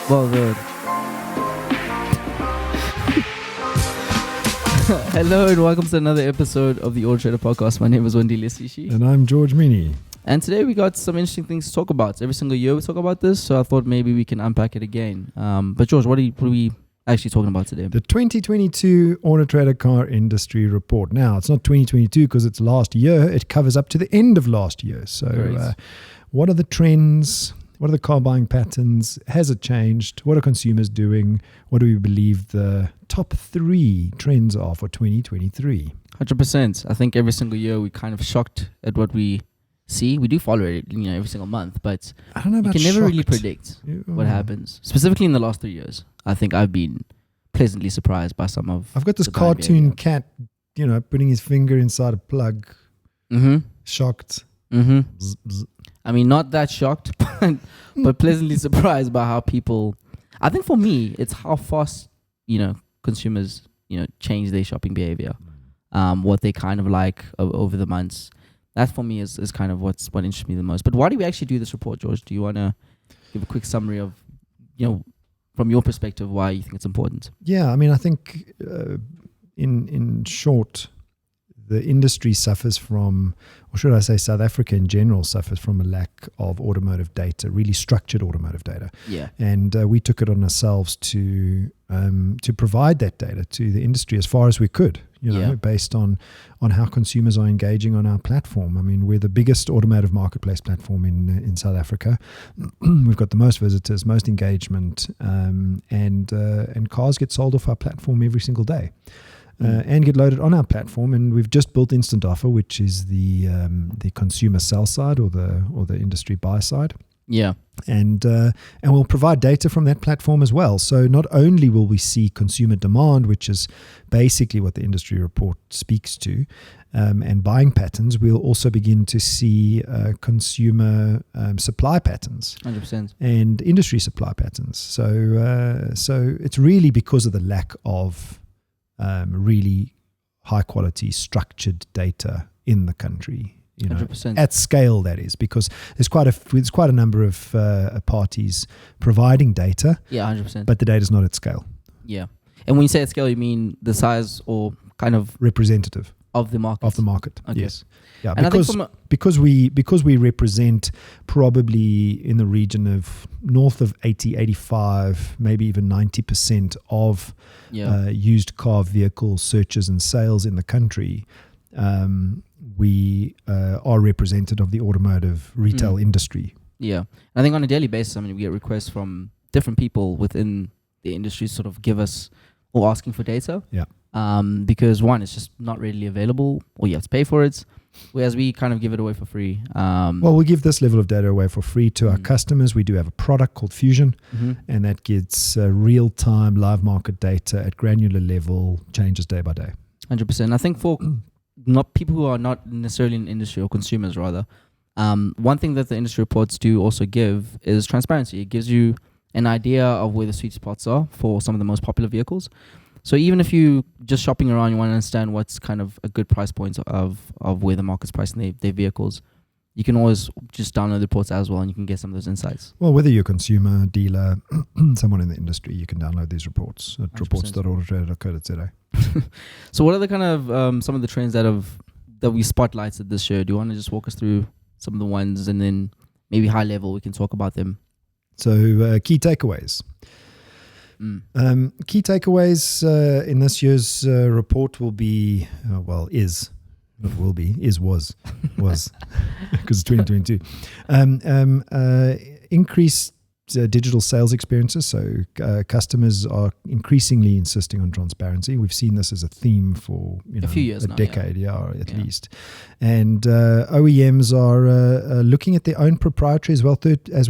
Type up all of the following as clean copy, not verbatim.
Well, hello and welcome to another episode of the AutoTrader Podcast. My name is Wandile Sishi. And I'm George Mienie. And today we got some interesting things to talk about. Every single year we talk about this, so I thought maybe we can unpack it again. But George, what are we actually talking about today? The 2022 AutoTrader Car Industry Report. Now, it's not 2022 because it's last year. It covers up to the end of last year. So what are the trends? What are the car buying patterns? Has it changed? What are consumers doing? What do we believe the top 3 trends are for 2023? 100%. I think every single year we're kind of shocked at what we see. We do follow it, every single month, but I don't know about you can never really shocked. predict what happens. Specifically in the last 3 years, I think I've been pleasantly surprised by some of. I've got this the buying cartoon behavior. cat, putting his finger inside a plug. Mm-hmm. Shocked. Mm-hmm. Bzz, bzz. I mean, not that shocked, but pleasantly surprised by how people. I think for me, it's how fast consumers change their shopping behavior, what they kind of like over the months. That for me is kind of what interests me the most. But why do we actually do this report, George? Do you want to give a quick summary of, from your perspective, why you think it's important? Yeah, I mean, I think in short, the industry suffers from, or should I say South Africa in general suffers from a lack of automotive data, really structured automotive data. Yeah. And we took it on ourselves to provide that data to the industry as far as we could, based on how consumers are engaging on our platform. I mean, we're the biggest automotive marketplace platform in South Africa. We've got the most visitors, most engagement, and cars get sold off our platform every single day. And get loaded on our platform, and we've just built Instant Offer, which is the consumer sell side or the industry buy side. Yeah, and we'll provide data from that platform as well. So not only will we see consumer demand, which is basically what the industry report speaks to, and buying patterns, we'll also begin to see consumer supply patterns, 100%, and industry supply patterns. So it's really because of the lack of really high quality structured data in the country, 100%. At scale, that is, because there's quite a number of parties providing data. Yeah, 100%. But the data's not at scale. Yeah, and when you say at scale, you mean the size or kind of representative of the market. Of the market, okay. Yes. Yeah, and because we represent probably in the region of north of 80, 85, maybe even 90% of used car vehicle searches and sales in the country. We are representative of the automotive retail industry. Yeah, I think on a daily basis, we get requests from different people within the industry sort of give us or asking for data. Yeah. Because one, it's just not readily available, or you have to pay for it. Whereas we kind of give it away for free. Well, we give this level of data away for free to our customers. We do have a product called Fusion, and that gets real-time live market data at granular level, changes day by day. 100%. I think for not people who are not necessarily in industry or consumers rather, one thing that the industry reports do also give is transparency. It gives you an idea of where the sweet spots are for some of the most popular vehicles. So even if you just shopping around, you want to understand what's kind of a good price point of where the market's pricing their vehicles, you can always just download the reports as well, and you can get some of those insights. Well, whether you're a consumer, dealer, someone in the industry, you can download these reports at 100%. reports.autotrader.co.za. So what are the kind of some of the trends that we spotlighted this year? Do you want to just walk us through some of the ones, and then maybe high level we can talk about them? So key takeaways. Key takeaways in this year's report will be, was, because it's 2022. Increased digital sales experiences. So customers are increasingly insisting on transparency. We've seen this as a theme for a few years now, decade, at least. And OEMs are looking at their own proprietary as well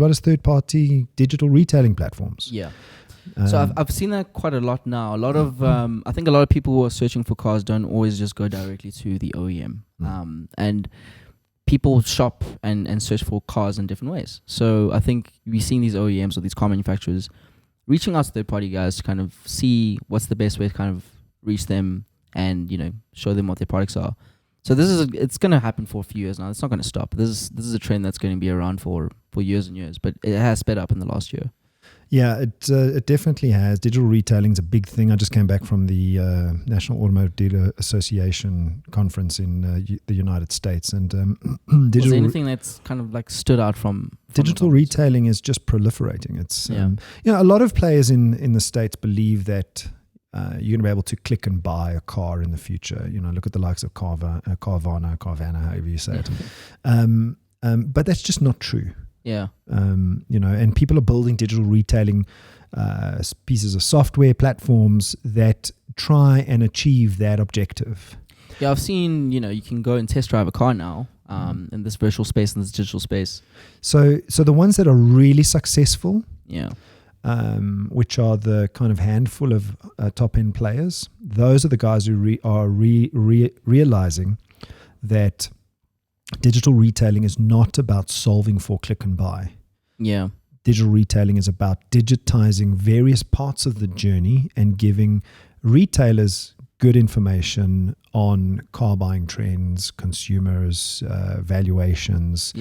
as third-party digital retailing platforms. Yeah. So I've seen that quite a lot now. A lot of I think a lot of people who are searching for cars don't always just go directly to the OEM, and people shop and search for cars in different ways. So I think we've seen these OEMs or these car manufacturers reaching out to third-party guys to kind of see what's the best way to kind of reach them and show them what their products are. So it's going to happen for a few years now. It's not going to stop. This is a trend that's going to be around for years and years, but it has sped up in the last year. Yeah, it definitely has. Digital retailing is a big thing. I just came back from the National Automotive Dealer Association conference in the United States, and was there anything that's kind of like stood out from digital retailing is just proliferating. It's a lot of players in the States believe that you're going to be able to click and buy a car in the future. Look at the likes of Carvana, however you say it. But that's just not true. Yeah. And people are building digital retailing pieces of software platforms that try and achieve that objective. Yeah, I've seen, you can go and test drive a car now in this virtual space, in this digital space. So the ones that are really successful, which are the kind of handful of top-end players, those are the guys who are realizing that digital retailing is not about solving for click and buy. Yeah. Digital retailing is about digitizing various parts of the journey and giving retailers good information on car buying trends, consumers, valuations,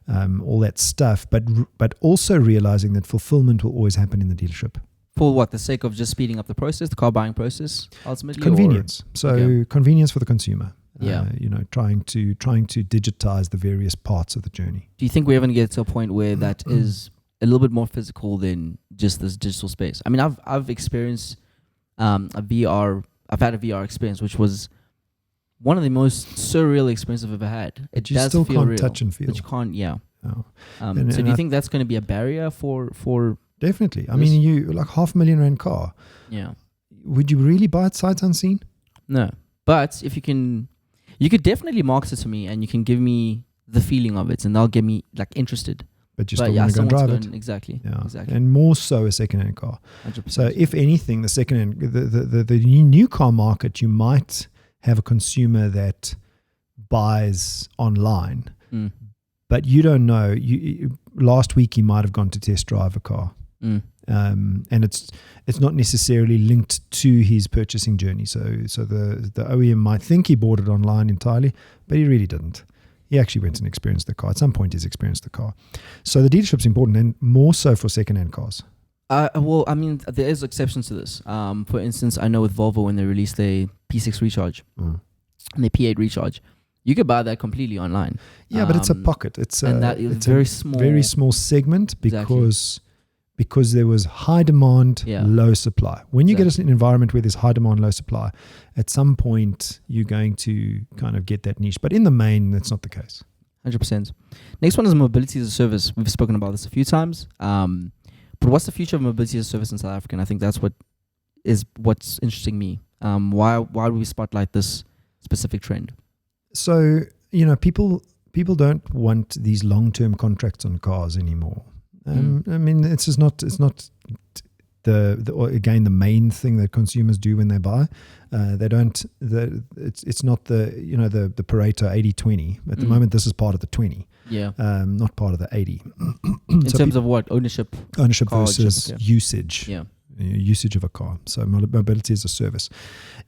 all that stuff, but also realizing that fulfillment will always happen in the dealership. For what? The sake of just speeding up the process, the car buying process, ultimately? Convenience. Convenience for the consumer. Yeah. Trying to digitize the various parts of the journey. Do you think we're ever going to get to a point where that is a little bit more physical than just this digital space? I mean, I've experienced I've had a VR experience, which was one of the most surreal experiences I've ever had. But you still can't real, touch and feel. But you can't, Oh. So do you think that's going to be a barrier for Definitely. I mean, you like $500,000 car. Yeah. Would you really buy it sight unseen? No. But if you could definitely market it to me and you can give me the feeling of it and that'll get me like interested. But you're still going to go and drive it. Exactly. Yeah. Exactly. And more so a second-hand car. 100%. So if anything, the second-hand, the new car market, you might have a consumer that buys online, but you don't know. Last week he might have gone to test drive a car. And it's not necessarily linked to his purchasing journey. So the OEM might think he bought it online entirely, but he really didn't. He actually went and experienced the car. At some point, he's experienced the car. So the dealership's important, and more so for second-hand cars. Well, I mean, there is exceptions to this. For instance, I know with Volvo when they released their P6 recharge and their P8 recharge, you could buy that completely online. Yeah, but it's a pocket. It's very small segment because there was high demand, low supply. When you get an environment where there's high demand, low supply, at some point you're going to kind of get that niche. But in the main, that's not the case. 100%. Next one is mobility as a service. We've spoken about this a few times. But what's the future of mobility as a service in South Africa? And I think that's what's interesting me. Why would we spotlight this specific trend? So, people don't want these long-term contracts on cars anymore. I mean, it's not the main thing that consumers do when they buy. They don't. It's not the Pareto 80-20. At the moment, this is part of the 20. Yeah. Not part of the 80. In terms of what ownership versus usage. Yeah. Usage of a car. So mobility as a service,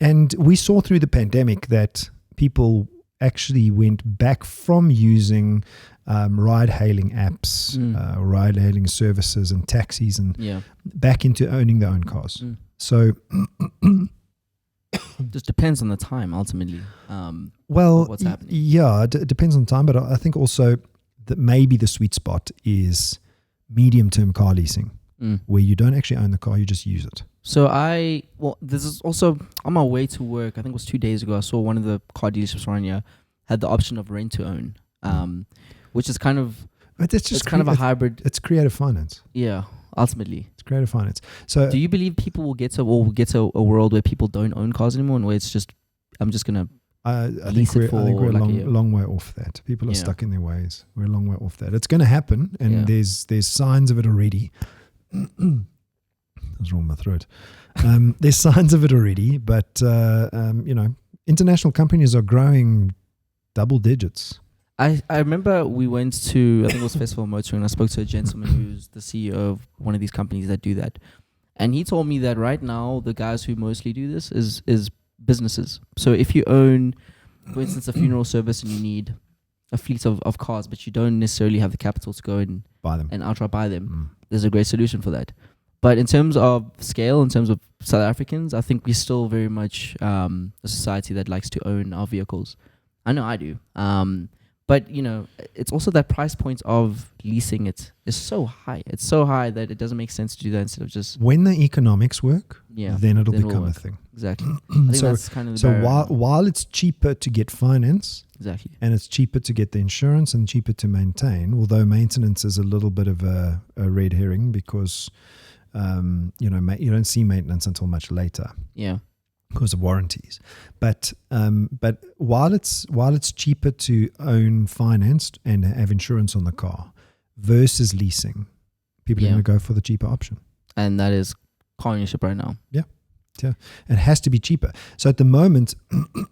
and we saw through the pandemic that people actually went back from using ride-hailing apps, ride-hailing services and taxis, and back into owning their own cars. So just depends on the time, ultimately. What's happening? Yeah, it depends on the time, but I think also that maybe the sweet spot is medium-term car leasing, where you don't actually own the car, you just use it. So this is also on my way to work. I think it was 2 days ago. I saw one of the car dealerships around here had the option of rent to own, which is kind of kind of a hybrid. It's creative finance. Yeah, ultimately, it's creative finance. So, do you believe people will get to a world where people don't own cars anymore, and where it's just I'm just gonna I think we're a long way off that. People are stuck in their ways. We're a long way off that. It's going to happen, and there's signs of it already. What's wrong with my throat? There's signs of it already, but international companies are growing double digits. I remember we went to, I think it was Festival Motoring, and I spoke to a gentleman who's the CEO of one of these companies that do that. And he told me that right now, the guys who mostly do this is businesses. So if you own, for instance, a funeral service and you need a fleet of cars, but you don't necessarily have the capital to go and buy them and outright buy them, there's a great solution for that. But in terms of scale, in terms of South Africans, I think we're still very much a society that likes to own our vehicles. I know I do. But, you know, it's also that price point of leasing it is so high. It's so high that it doesn't make sense to do that instead of just... When the economics work, then it'll become a thing. Exactly. I think that's kind of the so while it's cheaper to get finance, exactly, and it's cheaper to get the insurance and cheaper to maintain, although maintenance is a little bit of a red herring because, you don't see maintenance until much later. Yeah. Because of warranties, but while it's cheaper to own financed and have insurance on the car versus leasing, people are going to go for the cheaper option, and that is car ownership right now. Yeah, it has to be cheaper. So at the moment,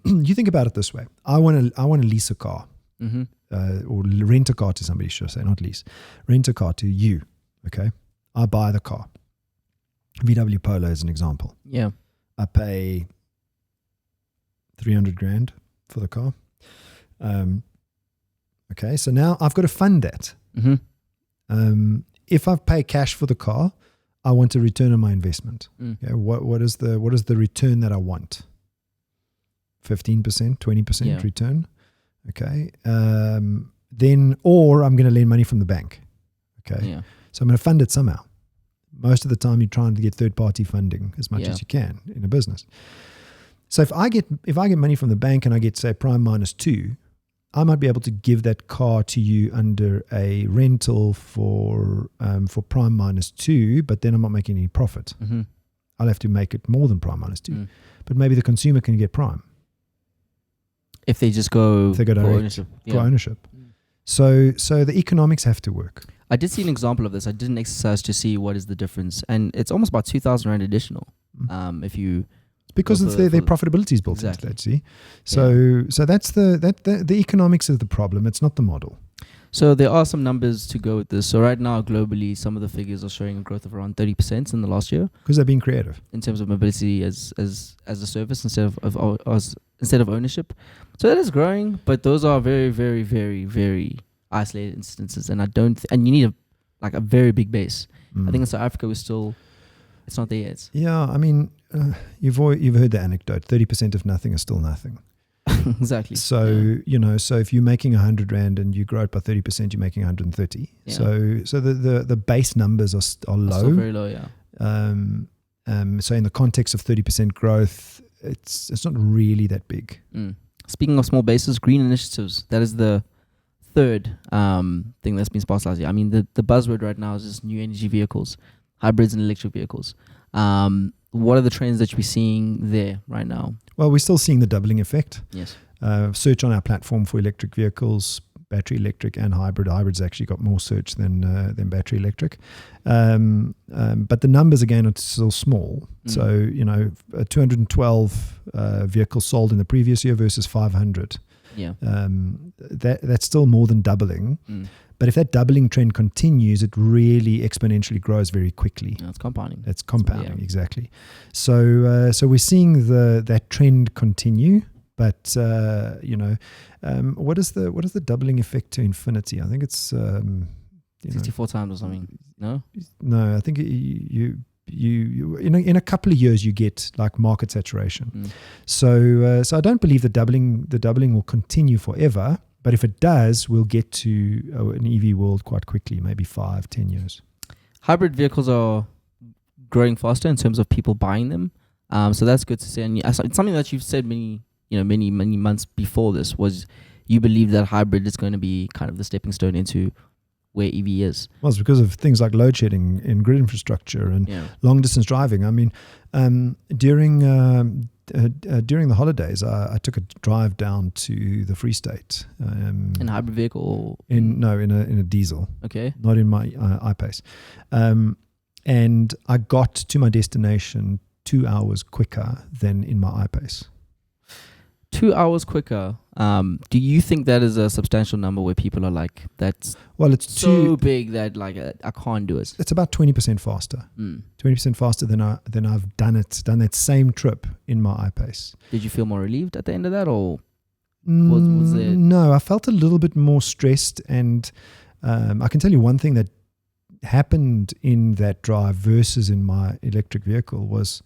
you think about it this way: I want to lease a car, or rent a car to somebody. Should I say not lease? Rent a car to you. Okay, I buy the car. VW Polo is an example. Yeah. I pay 300 grand for the car. Okay, so now I've got to fund that. If I pay cash for the car, I want a return on my investment. Okay, what is the return that I want? 15%, 20% return. Okay, then or I'm going to lend money from the bank. Okay, so I'm going to fund it somehow. Most of the time, you're trying to get third-party funding as much as you can in a business. So if I get money from the bank and I get, say, prime -2, I might be able to give that car to you under a rental for prime -2, but then I'm not making any profit. I'll have to make it more than prime -2, but maybe the consumer can get prime if they just go direct for ownership. So the economics have to work. I did see an example of this. I did an exercise to see what is the difference, and it's almost about 2,000 rand additional. If you because it's their profitability is built into that. See, so that's the economics of the problem. It's not the model. So there are some numbers to go with this. So right now, globally, some of the figures are showing a growth of around 30% in the last year because they're being creative in terms of mobility as a service instead of ownership. So that is growing, but those are very, very, very, very isolated instances, and and you need a very big base. I think in South Africa it's not there yet. Yeah, I mean, you've heard the anecdote: 30% of nothing is still nothing. Exactly. So so if you're making 100 rand and you grow it by 30%, you're making 130. Yeah. So the base numbers are low. Still very low, yeah. So in the context of 30% growth, it's not really that big. Speaking of small bases, green initiatives. That is the third thing that's been sparked last year. I mean, the buzzword right now is just new energy vehicles, hybrids and electric vehicles. What are the trends that you're seeing there right now? Well, we're still seeing the doubling effect. Yes. Search on our platform for electric vehicles, battery electric and hybrid. Hybrid's actually got more search than battery electric. But the numbers, again, are still small. So, 212 vehicles sold in the previous year versus 500. Yeah. That's still more than doubling. But if that doubling trend continues, it really exponentially grows very quickly. It's compounding. It's compounding, exactly. So we're seeing that trend continue. But what is the doubling effect to infinity? I think it's 64 times or something. No, I think you in a couple of years you get like market saturation. So I don't believe the doubling will continue forever. But if it does, we'll get to an EV world quite quickly, maybe 5-10 years. Hybrid vehicles are growing faster in terms of people buying them. So that's good to see. And it's something that you've said many months before this was you believe that hybrid is going to be kind of the stepping stone into where EV is. Well, it's because of things like load shedding in grid infrastructure and long distance driving. I mean, during the holidays, I took a drive down to the Free State. In a hybrid vehicle? In a diesel. Okay. Not in my I-Pace. And I got to my destination 2 hours quicker than in my I-Pace. 2 hours quicker. Do you think that is a substantial number where people are like, that's it's so big that like I can't do it? It's about 20% faster. 20% faster than I've done that same trip in my I-Pace. Did you feel more relieved at the end of that, or was there? No, I felt a little bit more stressed, and I can tell you one thing that happened in that drive versus in my electric vehicle was,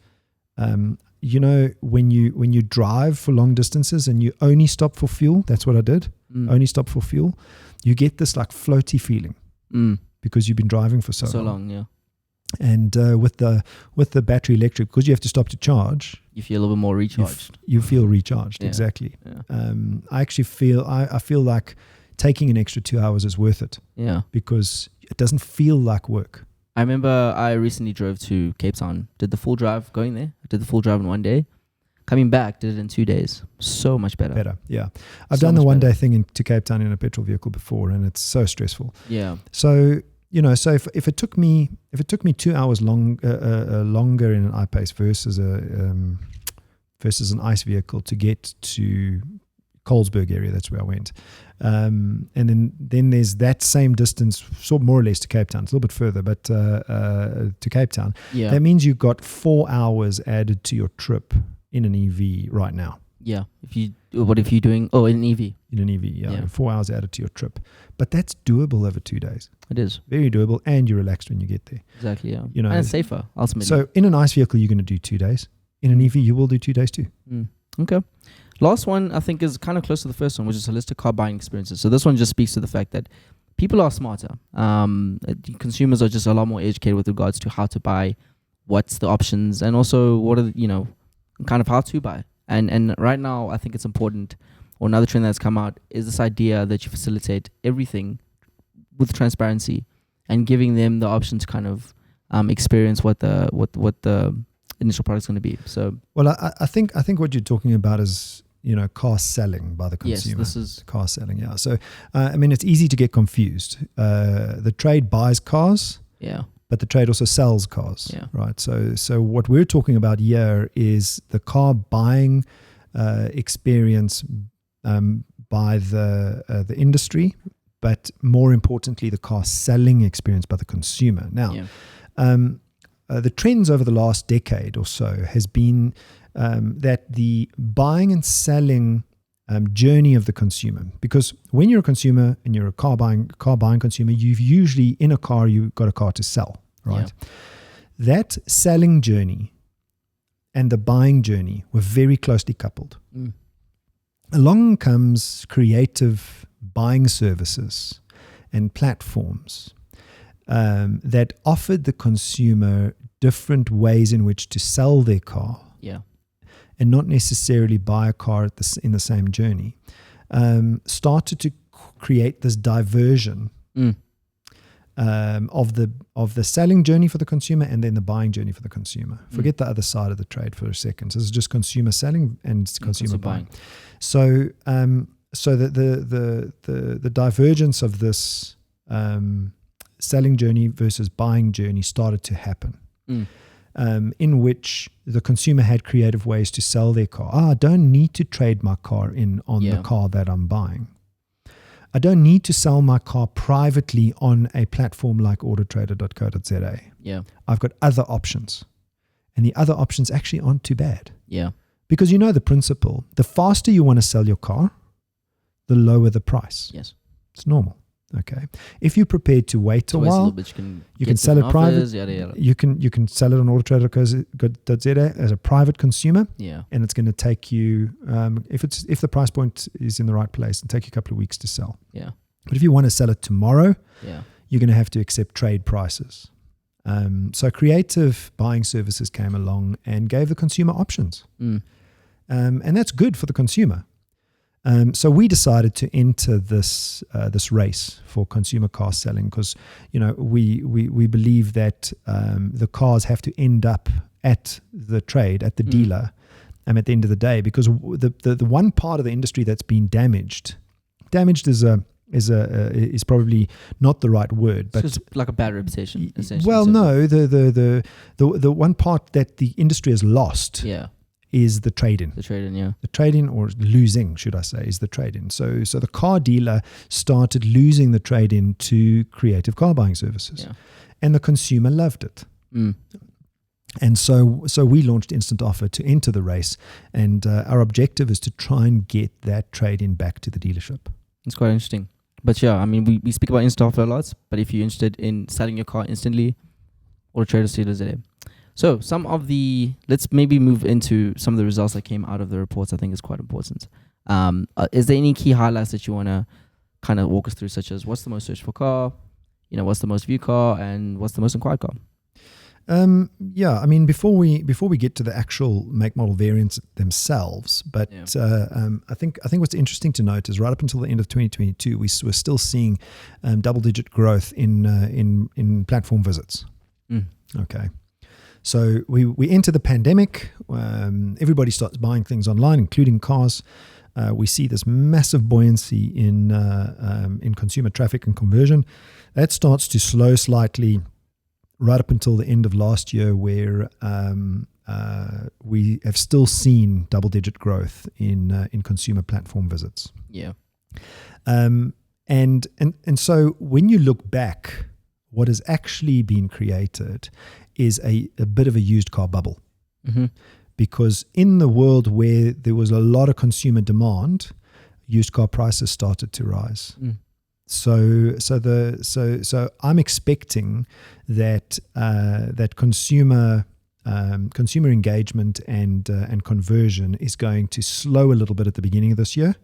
you know, when you drive for long distances and you only stop for fuel, that's what I did. Only stop for fuel. You get this like floaty feeling because you've been driving for so long. Yeah. And with the battery electric, because you have to stop to charge, you feel a little bit more recharged. You feel recharged, exactly. Yeah. I actually feel I feel like taking an extra 2 hours is worth it. Yeah, because it doesn't feel like work. I remember I recently drove to Cape Town, did the full drive going there. I did the full drive in 1 day. Coming back, did it in 2 days. So much better. Yeah. I've done the 1 day thing to Cape Town in a petrol vehicle before, and it's so stressful. Yeah. So, you know, so if it took me 2 hours longer in an I-Pace versus an ICE vehicle to get to Colesberg area, that's where I went. And then there's that same distance, sort of more or less to Cape Town. It's a little bit further, but to Cape Town. Yeah. That means you've got 4 hours added to your trip in an EV right now. Yeah. What if you're doing in an EV? In an EV, yeah. 4 hours added to your trip. But that's doable over 2 days. It is. Very doable, and you're relaxed when you get there. Exactly, yeah. You know, and it's safer, ultimately. So in an ICE vehicle, you're going to do 2 days. In an EV, you will do 2 days too. Okay. Last one, I think, is kind of close to the first one, which is holistic car buying experiences. So this one just speaks to the fact that people are smarter. Consumers are just a lot more educated with regards to how to buy, what's the options, and also what are kind of how to buy. And right now, I think it's important, or another trend that's come out, is this idea that you facilitate everything with transparency and giving them the option to kind of experience what the initial product is going to be. So, well, I think what you're talking about is, you know, car selling by the consumer. Yes, this is car selling. Yeah. So, I mean, it's easy to get confused. The trade buys cars. Yeah. But the trade also sells cars. Yeah. Right. So what we're talking about here is the car buying experience by the industry, but more importantly, the car selling experience by the consumer. Now, the trends over the last decade or so has been that the buying and selling journey of the consumer, because when you're a consumer and you're a car buying consumer, you've usually in a car, you've got a car to sell, right? Yeah. That selling journey and the buying journey were very closely coupled. Along comes creative buying services and platforms that offered the consumer different ways in which to sell their car. Yeah. And not necessarily buy a car in the same journey, started to create this diversion of the selling journey for the consumer and then the buying journey for the consumer. Forget the other side of the trade for a second. So this is just consumer selling and consumer buying. So the divergence of this selling journey versus buying journey started to happen. In which the consumer had creative ways to sell their car. I don't need to trade my car in on the car that I'm buying. I don't need to sell my car privately on a platform like AutoTrader.co.za. Yeah. I've got other options. And the other options actually aren't too bad. Yeah. Because you know the principle. The faster you want to sell your car, the lower the price. Yes. It's normal. Okay. If you're prepared to wait a while, you can sell it private. You can sell it on AutoTrader.co.za as a private consumer. Yeah. And it's going to take you, if the price point is in the right place, it'll take you a couple of weeks to sell. Yeah. But if you want to sell it tomorrow, yeah, you're going to have to accept trade prices. So creative buying services came along and gave the consumer options. And that's good for the consumer. So we decided to enter this race for consumer car selling because, you know, we believe that the cars have to end up at the trade, at the dealer, at the end of the day, because the one part of the industry that's been damaged is probably not the right word, but it's just like a bad reputation. Essentially. Well, no, the one part that the industry has lost. Yeah. Is the trade-in. The trade-in, yeah. The trade-in, or losing, should I say, is the trade-in. So the car dealer started losing the trade-in to creative car buying services. Yeah. And the consumer loved it. And so we launched Instant Offer to enter the race. And our objective is to try and get that trade-in back to the dealership. It's quite interesting. But yeah, I mean, we speak about instant offer a lot, but if you're interested in selling your car instantly, AutoTrader Sealers today. So let's maybe move into some of the results that came out of the reports. I think is quite important. Is there any key highlights that you want to kind of walk us through, such as what's the most searched for car, what's the most viewed car, and what's the most inquired car? Yeah, I mean, before we get to the actual make model variants themselves, but I think what's interesting to note is right up until the end of 2022, we're still seeing double-digit growth in platform visits. Okay, so we enter the pandemic. Everybody starts buying things online, including cars. We see this massive buoyancy in consumer traffic and conversion. That starts to slow slightly right up until the end of last year, where we have still seen double-digit growth in consumer platform visits. Yeah. And so when you look back, what has actually been created is a bit of a used car bubble. Mm-hmm. Because in the world where there was a lot of consumer demand, used car prices started to rise. So I'm expecting that consumer engagement and conversion is going to slow a little bit at the beginning of this year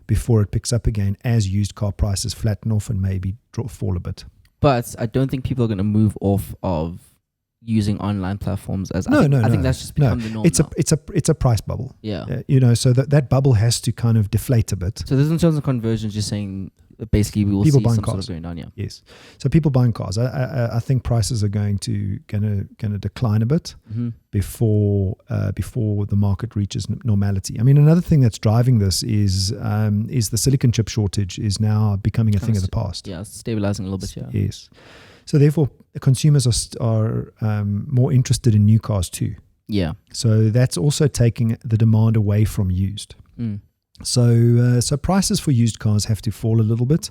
before it picks up again as used car prices flatten off and maybe fall a bit. But I don't think people are going to move off of using online platforms as I think that's just become the norm. It's a price bubble. Yeah. So that bubble has to kind of deflate a bit. So this in terms of conversions, you're saying basically we will people see some cars. Sort of going down. Yeah. Yes. So people buying cars. I think prices are going to decline a bit before the market reaches normality. I mean, another thing that's driving this is the silicon chip shortage is now becoming a thing of the past. Yeah, stabilizing a little bit. Yeah. Yes. So therefore, consumers are more interested in new cars too. Yeah. So that's also taking the demand away from used. So prices for used cars have to fall a little bit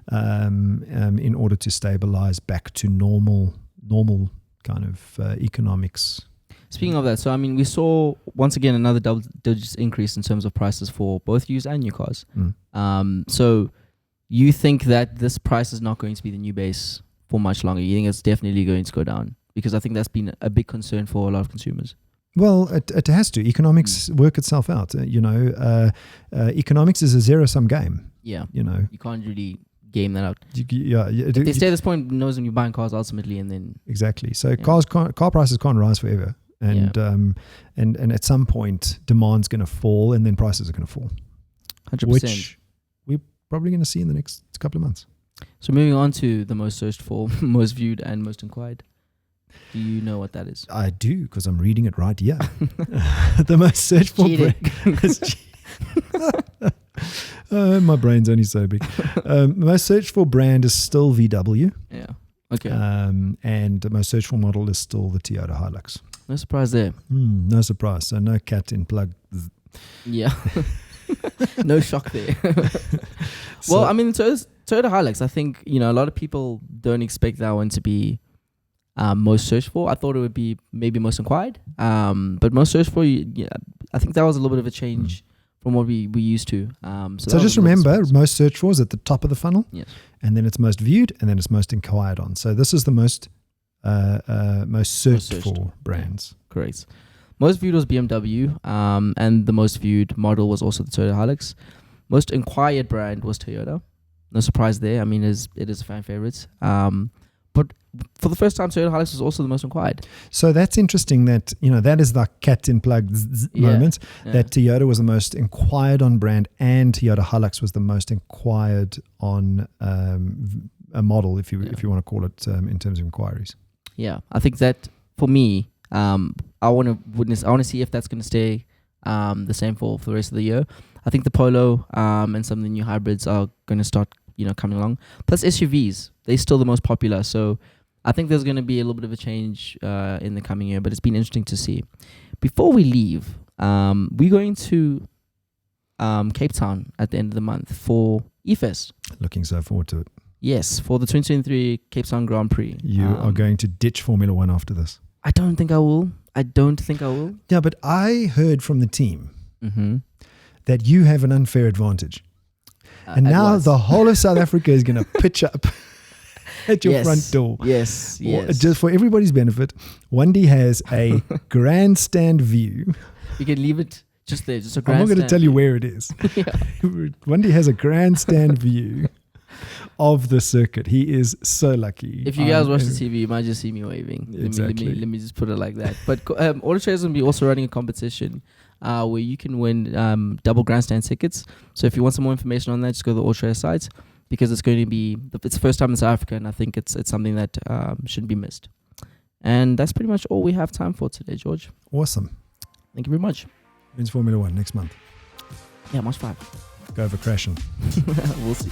in order to stabilize back to normal kind of economics. Speaking of that, so I mean, we saw once again another double-digit increase in terms of prices for both used and new cars. So you think that this price is not going to be the new base for much longer? You think it's definitely going to go down? Because I think that's been a big concern for a lot of consumers. Well, it has to. Economics work itself out. Economics is a zero-sum game. Yeah. You can't really game that out. They stay at this point, knows when you're buying cars ultimately, and then exactly. So car prices can't rise forever, and at some point demand's going to fall, and then prices are going to fall. 100%. Which we're probably going to see in the next couple of months. So moving on to the most searched for, most viewed, and most inquired. Do you know what that is? I do, because I'm reading it right here. The most searched for brand. My brain's only so big. Most searched for brand is still VW. Yeah. Okay. And the most searched for model is still the Toyota Hilux. No surprise there. No surprise. So no cat in plug. Yeah. No shock there. Well, I mean, so Toyota Hilux, I think, a lot of people don't expect that one to be most searched for. I thought it would be maybe most inquired. But most searched for, I think that was a little bit of a change from what we used to. So just remember, most searched for is at the top of the funnel. Yes. And then it's most viewed, and then it's most inquired on. So this is the most searched for brands. Correct. Most viewed was BMW, and the most viewed model was also the Toyota Hilux. Most inquired brand was Toyota. No surprise there. I mean, it is a fan favorite. But for the first time, Toyota Hilux was also the most inquired. So that's interesting that, that is the cat in plug moment, that Toyota was the most inquired on brand and Toyota Hilux was the most inquired on a model, if you want to call it in terms of inquiries. Yeah, I think that for me, I want to see if that's going to stay the same for the rest of the year. I think the Polo and some of the new hybrids are going to start coming along. Plus SUVs, they're still the most popular. So I think there's going to be a little bit of a change in the coming year, but it's been interesting to see. Before we leave, we're going to Cape Town at the end of the month for E-Fest. Looking so forward to it. Yes, for the 2023 Cape Town Grand Prix. You are going to ditch Formula One after this. I don't think I will. Yeah, but I heard from the team that you have an unfair advantage. And now the whole of South Africa is going to pitch up at your front door. Yes. Just for everybody's benefit, Wandie has a grandstand view. You can leave it just there, just a grandstand. I'm not going to tell you where it is. Wandie has a grandstand view of the circuit. He is so lucky. If you guys watch the TV, you might just see me waving. Exactly. Let me just put it like that. But AutoTrader is going to be also running a competition where you can win double grandstand tickets. So if you want some more information on that, just go to the AutoTrader site, because it's going to be, it's the first time in South Africa, and I think it's something that shouldn't be missed. And that's pretty much all we have time for today, George. Awesome. Thank you very much. Men's Formula 1 next month. Yeah, March 5. Go over crashing. We'll see.